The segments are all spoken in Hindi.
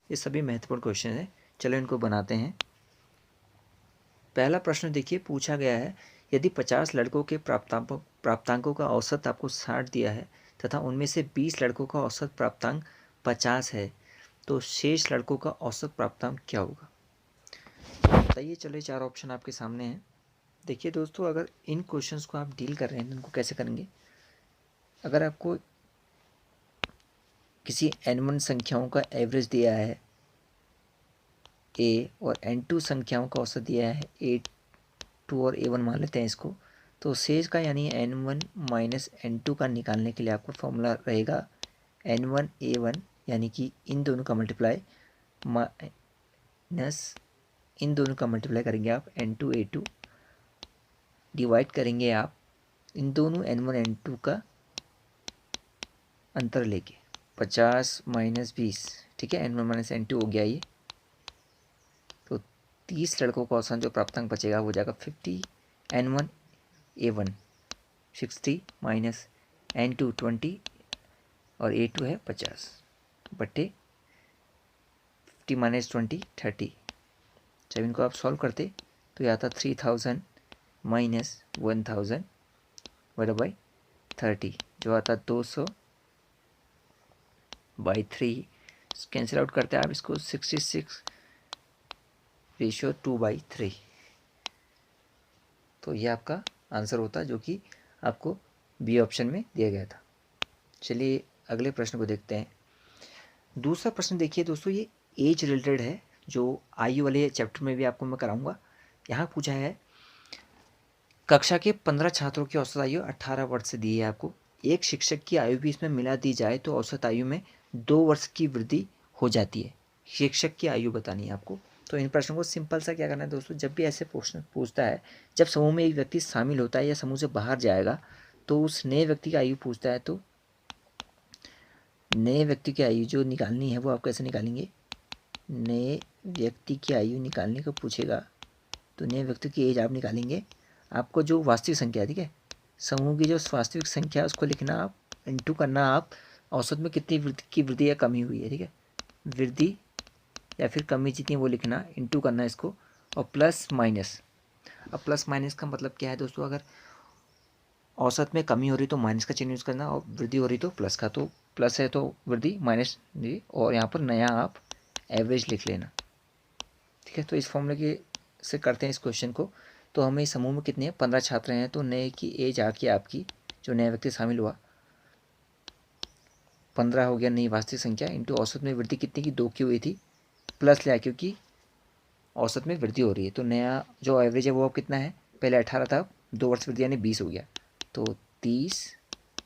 ये सभी महत्वपूर्ण क्वेश्चन हैं। चलो इनको बनाते हैं। पहला प्रश्न देखिए, पूछा गया है यदि 50 लड़कों के प्राप्तांकों का औसत आपको 60 दिया है तथा उनमें से 20 लड़कों का औसत प्राप्तांक 50 है तो शेष लड़कों का औसत प्राप्तांक क्या होगा? बताइए। चलो, 4 ऑप्शन आपके सामने हैं। देखिए दोस्तों, अगर इन क्वेश्चंस को आप डील कर रहे हैं तो इनको कैसे करेंगे? अगर आपको किसी n1 संख्याओं का एवरेज दिया है a और n2 संख्याओं का औसत दिया है a2 और a1 मान लेते हैं इसको, तो शेष का यानी n1 माइनस n2 का निकालने के लिए आपका फॉर्मूला रहेगा n1 a1, यानी कि इन दोनों का मल्टीप्लाई माइनस इन दोनों का मल्टीप्लाई करेंगे आप n2 a2, डिवाइड करेंगे आप इन दोनों n1 n2 का अंतर लेके 50 माइनस 20, ठीक है, n1 माइनस n2 हो गया ये। तो 30 लड़कों का औसत जो प्राप्तांक बचेगा वो जाएगा 50, n1 a1 60 माइनस n2 20 और a2 है 50 बट्टे 50 माइनस 20 30। जब इनको आप सॉल्व करते तो ये आता 3000 माइनस 1000 डिवाइड बाई 30, जो आता 200 बाई 3। कैंसिल आउट करते हैं आप इसको 66 रेशियो 2/3। तो ये आपका आंसर होता है जो कि आपको बी ऑप्शन में दिया गया था। चलिए अगले प्रश्न को देखते हैं। दूसरा प्रश्न देखिए दोस्तों, ये एज रिलेटेड है, जो आयु वाले चैप्टर में भी आपको मैं कराऊंगा। यहाँ पूछा है कक्षा के 15 छात्रों की औसत आयु 18 वर्ष से दी है आपको। एक शिक्षक की आयु भी इसमें मिला दी जाए तो औसत आयु में 2 वर्ष की वृद्धि हो जाती है। शिक्षक की आयु बतानी है आपको। तो इन प्रश्नों को सिंपल सा क्या करना है दोस्तों, जब भी ऐसे प्रश्न पूछता है, जब समूह में एक व्यक्ति शामिल होता है या समूह से बाहर जाएगा तो उस नए व्यक्ति की आयु पूछता है, तो नए व्यक्ति की आयु जो निकालनी है वो आप कैसे निकालेंगे? नए व्यक्ति की आयु निकालने को पूछेगा तो नए व्यक्ति की एज आप निकालेंगे। आपको जो वास्तविक संख्या है, ठीक है, समूह की जो वास्तविक संख्या है उसको लिखना आप, इंटू करना आप औसत में कितनी वृद्धि या कमी हुई है, ठीक है, वृद्धि या फिर कमी जितनी वो लिखना, इंटू करना इसको, और प्लस माइनस। अब प्लस माइनस का मतलब क्या है दोस्तों? अगर औसत में कमी हो रही तो माइनस का चिन्ह यूज़ करना, और वृद्धि हो रही तो प्लस का। तो प्लस है तो वृद्धि, माइनस, और यहाँ पर नया आप एवरेज लिख लेना, ठीक है। तो इस फॉर्मूले के से करते हैं इस क्वेश्चन को। तो हमें इस समूह में कितने हैं? 15 छात्र हैं। तो नए की एज आके आपकी, जो नया व्यक्ति शामिल हुआ, 15 हो गया नई वास्तविक संख्या, इंटू औसत में वृद्धि कितनी की? 2 की हुई थी, प्लस लिया क्योंकि औसत में वृद्धि हो रही है। तो नया जो एवरेज है वो अब कितना है? पहले 18 था, 2 वर्ष वृद्धि यानी 20 हो गया। तो 30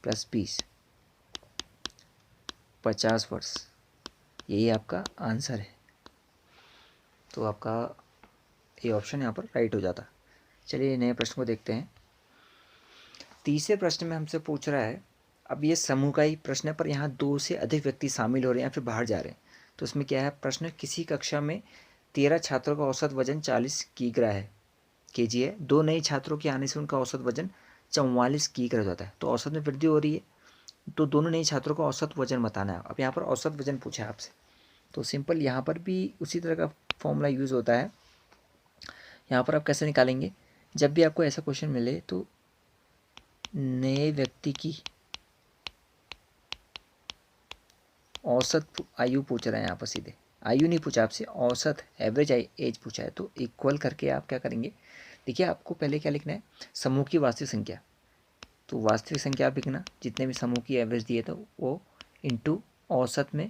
प्लस 20 50 वर्ष, यही आपका आंसर है। तो आपका ये ऑप्शन यहाँ पर राइट हो जाता। चलिए नए प्रश्न को देखते हैं। तीसरे प्रश्न में हमसे पूछ रहा है, अब ये समूह का ही प्रश्न है पर यहाँ 2 से अधिक व्यक्ति शामिल हो रहे हैं या फिर बाहर जा रहे हैं। तो इसमें क्या है प्रश्न? किसी कक्षा में 13 छात्रों का औसत वजन 40 किग्रा है, केजी है। 2 नए छात्रों के आने से उनका औसत वजन 44 किग्रा हो जाता है। तो औसत में वृद्धि हो रही है, तो दोनों नए छात्रों का औसत वजन बताना है। अब यहाँ पर औसत वजन पूछा है आपसे, तो सिंपल यहाँ पर भी उसी तरह का फॉर्मूला यूज़ होता है। यहाँ पर आप कैसे निकालेंगे? जब भी आपको ऐसा क्वेश्चन मिले तो नए व्यक्ति की औसत आयु पूछ रहे हैं यहाँ पर, सीधे आयु नहीं पूछा आपसे, औसत एवरेज एज पूछा है। तो इक्वल करके आप क्या करेंगे? देखिए आपको पहले क्या लिखना है? समूह की वास्तविक संख्या। तो वास्तविक संख्या आप लिखना, जितने भी समूह की एवरेज दिए तो वो, इंटू औसत में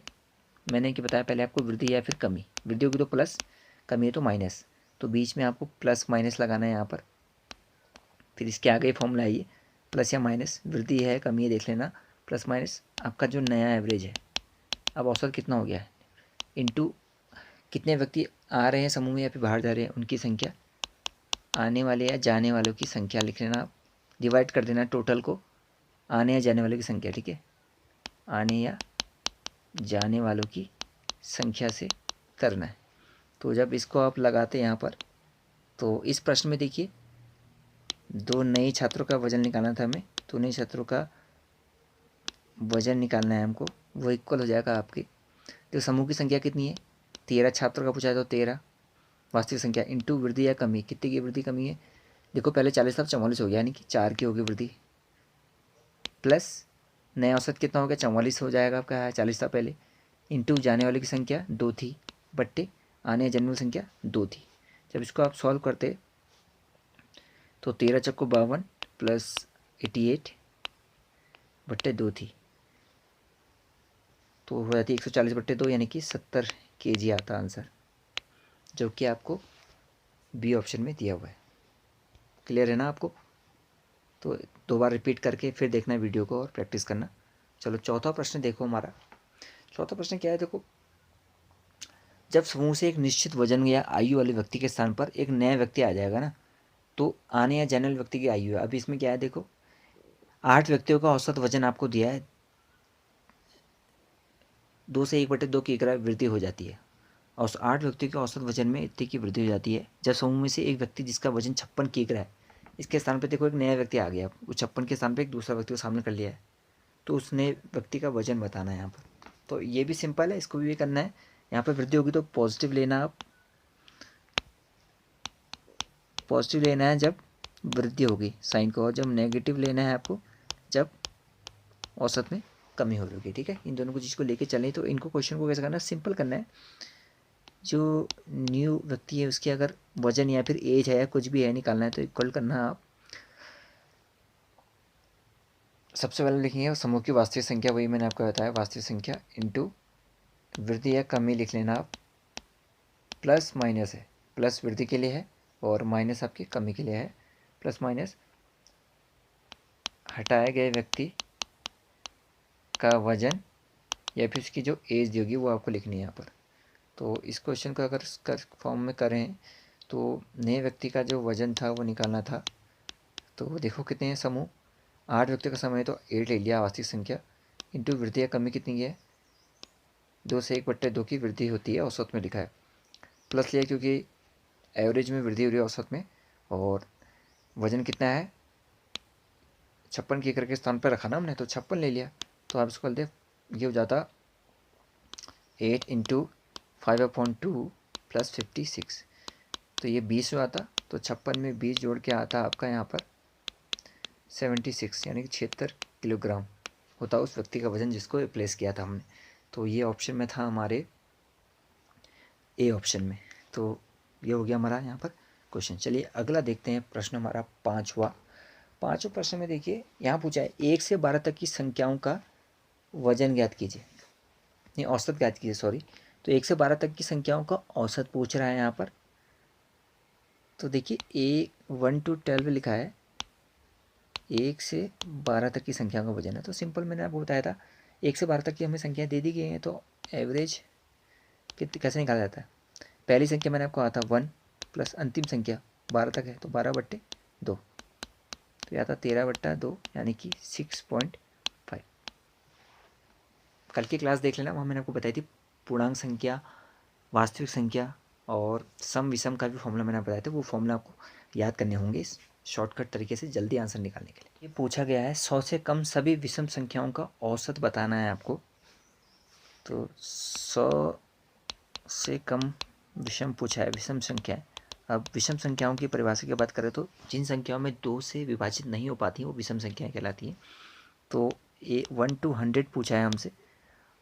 मैंने क्या बताया पहले आपको, वृद्धि या फिर कमी। वृद्धि होगी तो प्लस, कमी है तो माइनस। तो बीच में आपको प्लस माइनस लगाना है यहाँ पर। फिर इसके आगे फॉर्मूला है ये, प्लस या माइनस, वृद्धि है कमी है देख लेना, प्लस माइनस आपका जो नया एवरेज है। अब औसत कितना हो गया है, इंटू कितने व्यक्ति आ रहे हैं समूह में या फिर बाहर जा रहे हैं उनकी संख्या, आने वाले या जाने वालों की संख्या लिख लेना आप, डिवाइड कर देना टोटल को आने या जाने वालों की संख्या, ठीक है, आने या जाने वालों की संख्या से करना है। तो जब इसको आप लगाते हैं यहाँ पर, तो इस प्रश्न में देखिए 2 नए छात्रों का वजन निकालना था हमें, तो नए छात्रों का वजन निकालना है हमको, वो इक्वल हो जाएगा आपके, तो समूह की संख्या कितनी है? 13 छात्रों का पूछा है तो 13 वास्तविक संख्या इंटू वृद्धि या कमी, कितने की वृद्धि कमी है, देखो पहले 40 था 44 हो गया, यानी कि 4 की होगी वृद्धि, प्लस नया औसत कितना हो गया 44 हो जाएगा आपका, 40 था पहले, इंटू जाने वाले की संख्या 2 थी, बट्टे आने जाने वाली संख्या 2 थी। जब इसको आप सॉल्व करते तो 13 चक्को 52 प्लस 88 बट्टे 2 थी, तो हो जाती है 140 बट्टे 2, यानी कि 70 kg आता आंसर, जो कि आपको बी ऑप्शन में दिया हुआ है। क्लियर है ना आपको? तो 2 बार रिपीट करके फिर देखना वीडियो को और प्रैक्टिस करना। चलो चौथा प्रश्न देखो हमारा। चौथा प्रश्न क्या है, देखो जब समूह से एक निश्चित वजन या आयु वाले व्यक्ति के स्थान पर एक नया व्यक्ति आ जाएगा ना, तो आने या जाने वाले व्यक्ति की आयु है। अब इसमें क्या है, देखो 8 व्यक्तियों का औसत वजन आपको दिया है, 2 से 1/2 की वृद्धि हो जाती है, और 8 व्यक्तियों के औसत वजन में इतने की वृद्धि हो जाती है जब समूह में से एक व्यक्ति जिसका वजन 56 किग्रा है, इसके स्थान पर देखो एक नया व्यक्ति आ गया, वो 56 के स्थान पर एक दूसरा व्यक्ति को सामने कर लिया है, तो उस नए व्यक्ति का वजन बताना है यहाँ पर। तो ये भी सिंपल है, इसको भी करना है। यहाँ पर वृद्धि होगी तो पॉजिटिव लेना, आप पॉजिटिव लेना है जब वृद्धि होगी साइन को, और जब नेगेटिव लेना है आपको जब औसत में कमी होगी। ठीक है, इन दोनों को चीज़ को लेके चलें। तो इनको क्वेश्चन को कैसे करना है, सिंपल करना है। जो न्यू व्यक्ति है उसकी अगर वजन या फिर एज है या कुछ भी है निकालना है तो इक्वल करना है आप। सबसे पहले लिखेंगे समूह की वास्तविक संख्या, वही मैंने आपको बताया, वास्तविक संख्या इंटू वृद्धि या कमी लिख लेना आप, प्लस माइनस है, प्लस वृद्धि के लिए है और माइनस आपकी कमी के लिए है। प्लस माइनस हटाए गए व्यक्ति का वजन या फिर उसकी जो एज दी होगी वो आपको लिखनी है यहाँ पर। तो इस क्वेश्चन को अगर कर फॉर्म में करें तो नए व्यक्ति का जो वजन था वो निकालना था। तो देखो कितने हैं समूह, 8 व्यक्तियों का समूह है तो 8 ले लिया वास्तविक संख्या, इंटू वृद्धि या कमी कितनी है, 2 से 1/2 की वृद्धि होती है, औसत में लिखा है, प्लस लिया क्योंकि एवरेज में वृद्धि हो रही है औसत में, और वजन कितना है 56 की करके स्थान पर रखा ना हमने, तो 56 ले लिया। तो आप इसको दे, ये हो जाता 8 इंटू 5/2 प्लस 56, तो ये 20 में आता, तो 56 में 20 जोड़ के आता आपका यहाँ पर 76, यानी कि 76 किलोग्राम होता उस व्यक्ति का वजन जिसको रिप्लेस किया था हमने। तो ये ऑप्शन में था हमारे ए ऑप्शन में। तो ये हो गया हमारा यहाँ पर क्वेश्चन। चलिए अगला देखते हैं प्रश्न हमारा पाँचवा प्रश्न में देखिए यहाँ पूछा है 1 से 12 तक की संख्याओं का वजन ज्ञात कीजिए, नहीं औसत ज्ञात कीजिए, सॉरी। तो 1 से 12 तक की संख्याओं का औसत पूछ रहा है यहाँ पर। तो देखिए 1 to 12 लिखा है, 1 से 12 तक की संख्याओं का वजन है। तो सिंपल मैंने आपको बताया था 1 से 12 तक की हमें संख्या दे दी गई हैं, तो एवरेज कैसे निकाला जाता है। पहली संख्या मैंने आपको कहा था 1 प्लस अंतिम संख्या 12 तक है तो 12/2, तो यह आता 13/2 यानी कि 6.5। कल की क्लास देख लेना, वहाँ मैंने आपको बताई थी पूर्णांक संख्या, वास्तविक संख्या और सम विषम का भी फॉर्मूला मैंने बताया था, वो फॉर्मूला आपको याद करने होंगे इस शॉर्टकट तरीके से जल्दी आंसर निकालने के लिए। ये पूछा गया है 100 से कम सभी विषम संख्याओं का औसत बताना है आपको। तो 100 से कम विषम पूछा है, विषम संख्या है। अब विषम संख्याओं की परिभाषा की बात करें तो जिन संख्याओं में 2 से विभाजित नहीं हो पाती वो विषम संख्याएं कहलाती हैं। तो ये 1 to 100 पूछा है हमसे।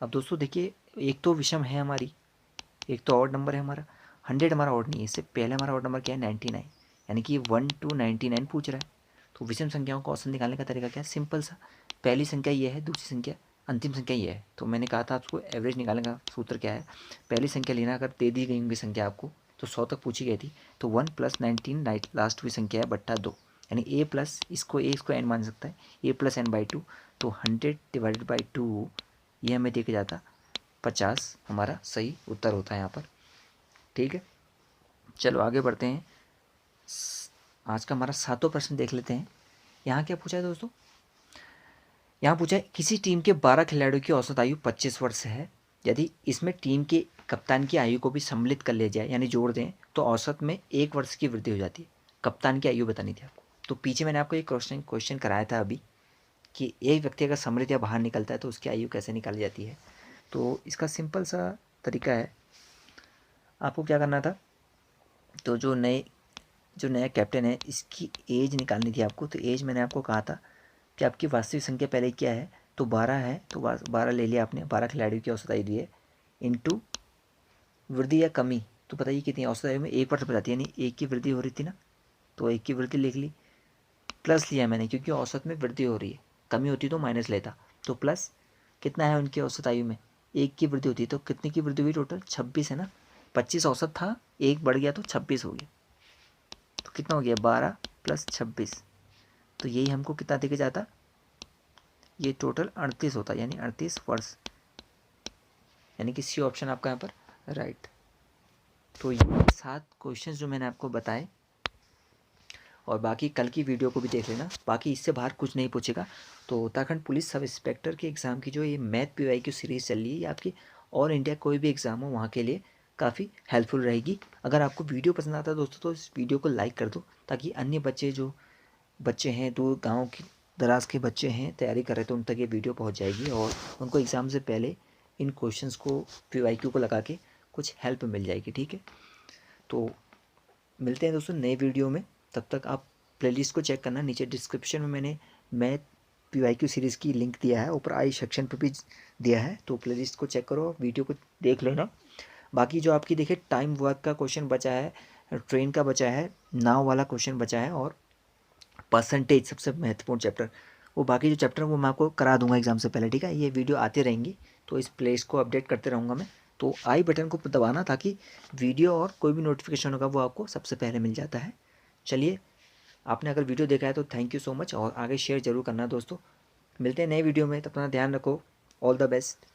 अब दोस्तों देखिए एक तो विषम है हमारी, एक तो ऑड नंबर है हमारा, 100 हमारा ऑड नहीं है, इससे पहले हमारा ऑड नंबर क्या है 99, यानी कि 1 to 99 पूछ रहा है। तो विषम संख्याओं का औसत निकालने का तरीका क्या है, सिंपल सा, पहली संख्या ये है, दूसरी संख्या अंतिम संख्या ये है। तो मैंने कहा था आपको एवरेज निकालने का सूत्र क्या है, पहली संख्या लेना, अगर दे दी गई होंगी संख्या आपको तो 100 तक पूछी गई थी, तो 1 + 19 लास्ट हुई संख्या है बट्टा 2, यानी ए प्लस इसको एन मान सकता है, a+n/2, तो 100/2 ये हमें देके जाता 50 हमारा सही उत्तर होता है यहाँ पर। ठीक है, चलो आगे बढ़ते हैं। आज का हमारा 7वां प्रश्न देख लेते हैं। यहाँ क्या पूछा है दोस्तों, यहाँ पूछा है किसी टीम के 12 खिलाड़ियों की औसत आयु 25 वर्ष है, यदि इसमें टीम के कप्तान की आयु को भी सम्मिलित कर लिया जाए यानी जोड़ दें तो औसत में 1 वर्ष की वृद्धि हो जाती है। कप्तान की आयु बतानी थी आपको। तो पीछे मैंने आपको एक क्वेश्चन कराया था अभी कि एक व्यक्ति अगर सम्मिलित या बाहर निकलता है तो उसकी आयु कैसे निकाली जाती है। तो इसका सिंपल सा तरीका है, आपको क्या करना था, तो जो नया कैप्टन है इसकी एज निकालनी थी आपको। तो एज मैंने आपको कहा था कि आपकी वास्तविक संख्या पहले क्या है, तो 12 है, तो 12 ले लिया आपने, 12 खिलाड़ियों की औसत आयु दी है, इंटू वृद्धि या कमी, तो बताइए कितनी औसत आयु में 1% बताती है, यानी 1 की वृद्धि हो रही थी ना, तो 1 की वृद्धि लिख ली, प्लस लिया मैंने क्योंकि औसत में वृद्धि हो रही है, कमी होती तो माइनस लेता, तो प्लस कितना है उनकी औसत आयु में, 1 की वृद्धि होती है, तो कितनी की वृद्धि हुई टोटल, 26 है ना, 25 औसत था, 1 बढ़ गया तो 26 हो गया, तो कितना हो गया 12 प्लस 26, तो यही हमको कितना देके जाता, ये टोटल 38 होता, यानी 38 वर्ष, यानी कि सी ऑप्शन आपका यहाँ पर राइट। तो ये 7 क्वेश्चन जो मैंने आपको बताए, और बाकी कल की वीडियो को भी देख लेना, बाकी इससे बाहर कुछ नहीं पूछेगा। तो उत्तराखंड पुलिस सब इंस्पेक्टर के एग्ज़ाम की जो ये मैथ पीवाई की सीरीज़ चल रही है, ये आपकी ऑल इंडिया कोई भी एग्ज़ाम हो वहाँ के लिए काफ़ी हेल्पफुल रहेगी। अगर आपको वीडियो पसंद आता है दोस्तों, तो इस वीडियो को लाइक कर दो, ताकि अन्य बच्चे हैं, दूर गाँव की दराज के बच्चे हैं तैयारी कर रहे, तो उन तक ये वीडियो पहुँच जाएगी और उनको एग्ज़ाम से पहले इन क्वेश्चंस को PYQ को लगा के कुछ हेल्प मिल जाएगी। ठीक है, तो मिलते हैं दोस्तों नए वीडियो में। तब तक आप प्लेलिस्ट को चेक करना, नीचे डिस्क्रिप्शन में मैंने मैथ PYQ सीरीज़ की लिंक दिया है, ऊपर आई सेक्शन पर भी दिया है, तो प्लेलिस्ट को चेक करो, वीडियो को देख लेना। बाकी जो आपकी देखिए टाइम वर्क का क्वेश्चन बचा है, ट्रेन का बचा है, नाव वाला क्वेश्चन बचा है, और परसेंटेज सबसे महत्वपूर्ण चैप्टर, वो बाकी जो चैप्टर वो मैं आपको करा दूंगा एग्जाम से पहले। ठीक है, ये वीडियो आती रहेंगी, तो इस प्लेलिस्ट को अपडेट करते रहूँगा मैं। तो आई बटन को दबाना, ताकि वीडियो और कोई भी नोटिफिकेशन होगा वो आपको सबसे पहले मिल जाता है। चलिए, आपने अगर वीडियो देखा है तो थैंक यू सो मच, और आगे शेयर जरूर करना दोस्तों। मिलते हैं नए वीडियो में, तब अपना ध्यान रखो, ऑल द बेस्ट।